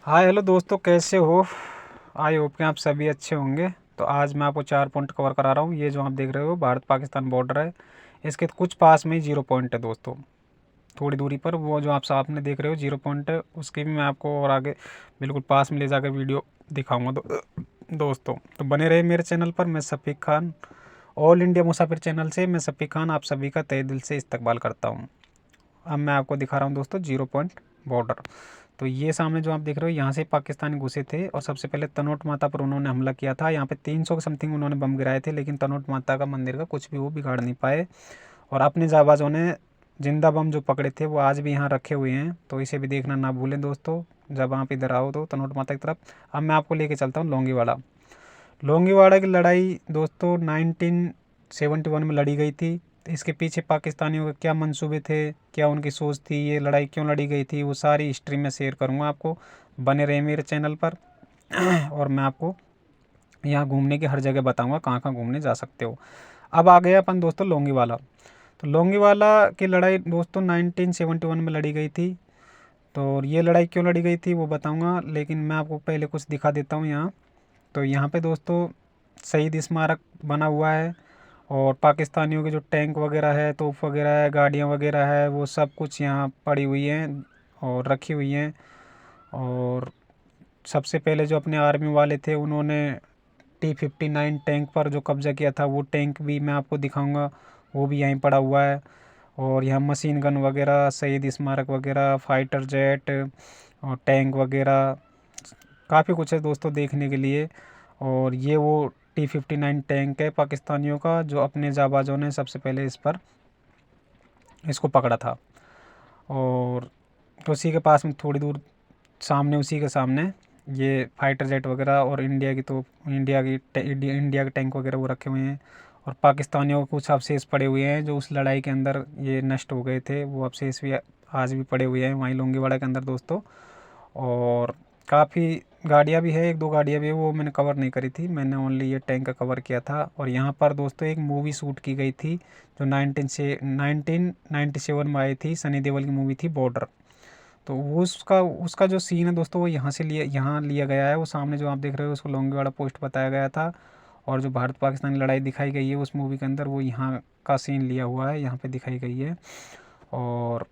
Hi hello दोस्तों, कैसे हो? आई होप कि आप सभी अच्छे होंगे। तो आज मैं आपको 4 पॉइंट कवर करा रहा हूँ। ये जो आप देख रहे हो भारत पाकिस्तान बॉर्डर है, इसके कुछ पास में ही 0 पॉइंट है दोस्तों। थोड़ी दूरी पर वो जो आप सामने देख रहे हो 0 पॉइंट है, उसकी भी मैं आपको और आगे बिल्कुल पास में ले जाकर वीडियो दिखाऊंगा। दोस्तों तो बने रहे मेरे चैनल पर। मैं सफ़ीक खान, ऑल इंडिया मुसाफिर चैनल से मैं सफ़ीक खान आप सभी का तहे दिल से इस्तकबाल करता हूँ। अब मैं आपको दिखा रहा हूँ दोस्तों 0 पॉइंट बॉर्डर। तो ये सामने जो आप देख रहे हो, यहाँ से पाकिस्तानी घुसे थे और सबसे पहले तनोट माता पर उन्होंने हमला किया था। यहाँ पे 300 के समथिंग उन्होंने बम गिराए थे, लेकिन तनोट माता का मंदिर का कुछ भी वो बिगाड़ नहीं पाए। और अपने जाबाजों ने जिंदा बम जो पकड़े थे वो आज भी यहाँ रखे हुए हैं, तो इसे भी देखना ना भूलें दोस्तों जब आप इधर आओ तो तनोट माता की तरफ। अब मैं आपको लेके चलता हूँ लोंगीवाड़ा। लोंगीवाड़ा की लड़ाई दोस्तों 1971 में लड़ी गई थी। इसके पीछे पाकिस्तानियों के क्या मंसूबे थे, क्या उनकी सोच थी, ये लड़ाई क्यों लड़ी गई थी, वो सारी हिस्ट्री में शेयर करूंगा आपको। बने रहे मेरे चैनल पर। और मैं आपको यहाँ घूमने की हर जगह बताऊंगा कहाँ कहाँ घूमने जा सकते हो। अब आ गए अपन दोस्तों लोंगीवाला। तो लोंगीवाला की लड़ाई दोस्तों 1971 में लड़ी गई थी। तो ये लड़ाई क्यों लड़ी गई थी वो बताऊंगा, लेकिन मैं आपको पहले कुछ दिखा देता हूँ यहाँ। तो यहाँ पे दोस्तों शहीद स्मारक बना हुआ है, और पाकिस्तानियों के जो टैंक वगैरह है, तोप वगैरह है, गाड़ियाँ वगैरह है, वो सब कुछ यहाँ पड़ी हुई हैं और रखी हुई हैं। और सबसे पहले जो अपने आर्मी वाले थे उन्होंने T-59 टैंक पर जो कब्जा किया था, वो टैंक भी मैं आपको दिखाऊंगा, वो भी यहीं पड़ा हुआ है। और यहाँ मशीन गन वगैरह, शहीद स्मारक वगैरह, फाइटर जेट और टैंक वगैरह काफ़ी कुछ है दोस्तों देखने के लिए। और ये वो T-59 टैंक है पाकिस्तानियों का, जो अपने जाबाजों ने सबसे पहले इस पर इसको पकड़ा था। और तो उसी के पास में थोड़ी दूर सामने, उसी के सामने ये फाइटर जेट वगैरह और इंडिया की, तो इंडिया के टैंक वगैरह वो रखे हुए हैं। और पाकिस्तानियों को कुछ अवशेष पड़े हुए हैं जो उस लड़ाई के अंदर ये नष्ट हो गए थे, वो अवशेष भी आज भी पड़े हुए हैं वहीं लोंगीवाड़ा के अंदर दोस्तों। और काफ़ी गाड़ियाँ भी है, एक दो गाड़ियाँ भी है, वो मैंने कवर नहीं करी थी, मैंने ओनली ये टैंक का कवर किया था। और यहाँ पर दोस्तों एक मूवी शूट की गई थी जो 1997 में आई थी, सनी देओल की मूवी थी बॉर्डर। तो वो उसका उसका जो सीन है दोस्तों वो यहाँ लिया गया है। वो सामने जो आप देख रहे हो उसको लोंगीवाड़ा पोस्ट बताया गया था। और जो भारत पाकिस्तान की लड़ाई दिखाई गई है उस मूवी के अंदर, वो यहाँ का सीन लिया हुआ है, यहाँ पे दिखाई गई है। और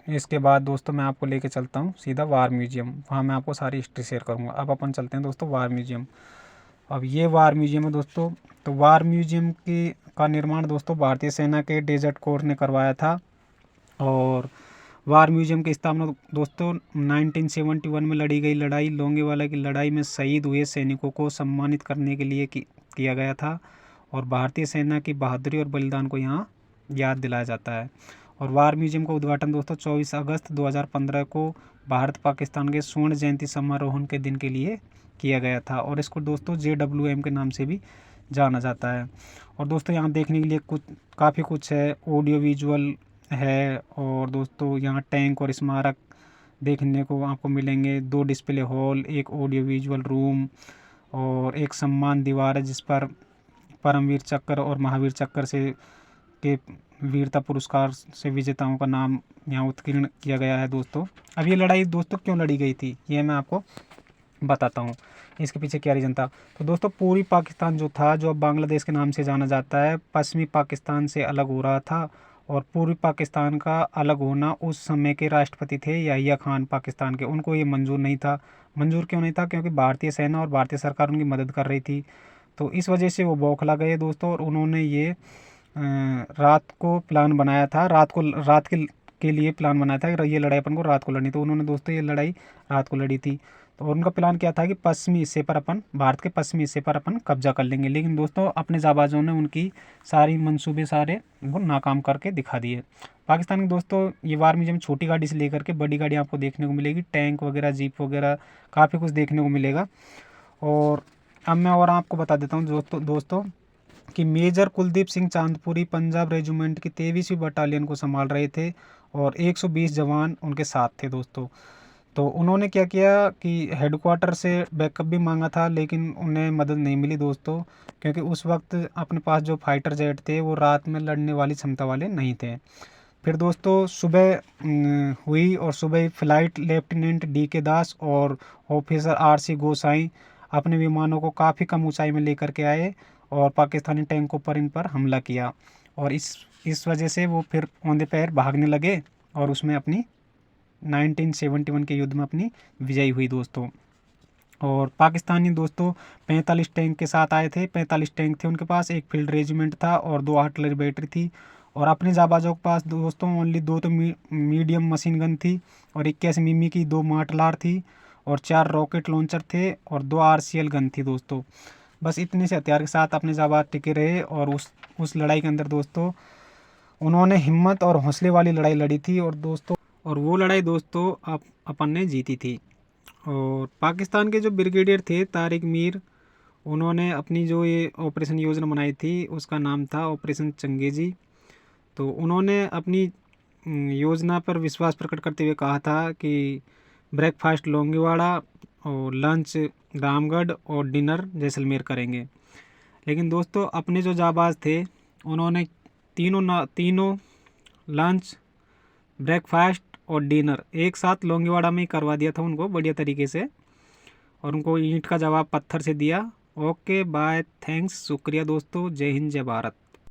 इसके बाद दोस्तों मैं आपको लेके चलता हूँ सीधा वार म्यूजियम, वहाँ मैं आपको सारी हिस्ट्री शेयर करूँगा। अब अपन चलते हैं दोस्तों वार म्यूजियम। अब ये वार म्यूजियम है दोस्तों। तो वार म्यूजियम की का निर्माण दोस्तों भारतीय सेना के डेजर्ट कोर ने करवाया था। और वार म्यूजियम की स्थापना दोस्तों 1971 में लड़ी गई लड़ाई लोंगेवाला की लड़ाई में शहीद हुए सैनिकों को सम्मानित करने के लिए किया गया था। और भारतीय सेना की बहादुरी और बलिदान को यहाँ याद दिलाया जाता है। और वार म्यूजियम का उद्घाटन दोस्तों 24 अगस्त 2015 को भारत पाकिस्तान के स्वर्ण जयंती समारोहन के दिन के लिए किया गया था। और इसको दोस्तों JWM के नाम से भी जाना जाता है। और दोस्तों यहाँ देखने के लिए काफ़ी कुछ है, ऑडियो विजुअल है। और दोस्तों यहाँ टैंक और स्मारक देखने को आपको मिलेंगे, 2 डिस्प्ले हॉल, एक ऑडियो विजुअल रूम और एक सम्मान दीवार है जिस पर परमवीर चक्र और महावीर चक्र से के वीरता पुरस्कार से विजेताओं का नाम यहाँ उत्कीर्ण किया गया है दोस्तों। अब ये लड़ाई दोस्तों क्यों लड़ी गई थी ये मैं आपको बताता हूँ, इसके पीछे क्या रीज़न था। तो दोस्तों पूर्वी पाकिस्तान जो था, जो अब बांग्लादेश के नाम से जाना जाता है, पश्चिमी पाकिस्तान से अलग हो रहा था। और पूर्वी पाकिस्तान का अलग होना उस समय के राष्ट्रपति थे याहिया खान पाकिस्तान के, उनको ये मंजूर नहीं था। मंजूर क्यों नहीं था? क्योंकि भारतीय सेना और भारतीय सरकार उनकी मदद कर रही थी। तो इस वजह से वो बौखला गए दोस्तों, और उन्होंने ये रात को प्लान बनाया था, रात के लिए प्लान बनाया था कि ये लड़ाई अपन को रात को लड़नी। तो उन्होंने दोस्तों ये लड़ाई रात को लड़ी थी। तो उनका प्लान क्या था कि पश्चिमी हिस्से पर अपन, भारत के पश्चिमी हिस्से पर अपन कब्जा कर लेंगे। लेकिन दोस्तों अपने जाबाजों ने उनकी सारी मंसूबे सारे वो नाकाम करके दिखा दिए। पाकिस्तान के दोस्तों ये वार म्यूजियम छोटी गाड़ी से लेकर के बड़ी गाड़ी आपको देखने को मिलेगी, टैंक वगैरह, जीप वगैरह, काफ़ी कुछ देखने को मिलेगा। और अब मैं और आपको बता देता हूँ दोस्तों कि मेजर कुलदीप सिंह चांदपुरी पंजाब रेजिमेंट की 23वीं बटालियन को संभाल रहे थे, और 120 जवान उनके साथ थे दोस्तों। तो उन्होंने क्या किया कि हेडक्वार्टर से बैकअप भी मांगा था, लेकिन उन्हें मदद नहीं मिली दोस्तों, क्योंकि उस वक्त अपने पास जो फाइटर जेट थे वो रात में लड़ने वाली क्षमता वाले नहीं थे। फिर दोस्तों सुबह हुई और सुबह फ्लाइट लेफ्टिनेंट डी.के. दास और ऑफिसर आर.सी. गोसाई अपने विमानों को काफ़ी कम ऊंचाई में लेकर के आए और पाकिस्तानी टैंकों पर इन पर हमला किया और इस वजह से वो फिर औंधे पैर भागने लगे और उसमें अपनी 1971 के युद्ध में अपनी विजयी हुई दोस्तों। और पाकिस्तानी दोस्तों 45 टैंक के साथ आए थे। 45 टैंक थे उनके पास, एक फील्ड रेजिमेंट था और 2 आर्टिलरी बैटरी थी। और अपने जाबाजों के पास दोस्तों ओनली 2 तो मीडियम मशीन गन थी और 21 मिमी की 2 मार्टलार थी और 4 रॉकेट लॉन्चर थे और 2 आरसीएल गन थी दोस्तों। बस इतने से हथियार के साथ अपने जाबाज टिके रहे और उस लड़ाई के अंदर दोस्तों उन्होंने हिम्मत और हौसले वाली लड़ाई लड़ी थी और दोस्तों और वो लड़ाई दोस्तों अपन ने जीती थी। और पाकिस्तान के जो ब्रिगेडियर थे तारिक मीर, उन्होंने अपनी जो ये ऑपरेशन योजना बनाई थी उसका नाम था ऑपरेशन चंगेजी। तो उन्होंने अपनी योजना पर विश्वास प्रकट करते हुए कहा था कि ब्रेकफास्ट लोंगेवाड़ा और लंच रामगढ़ और डिनर जैसलमेर करेंगे। लेकिन दोस्तों अपने जो जाबाज थे उन्होंने तीनों लंच, ब्रेकफास्ट और डिनर एक साथ लोंगेवाड़ा में ही करवा दिया था उनको बढ़िया तरीके से और उनको ईंट का जवाब पत्थर से दिया। ओके बाय, थैंक्स, शुक्रिया दोस्तों, जय हिंद जय भारत।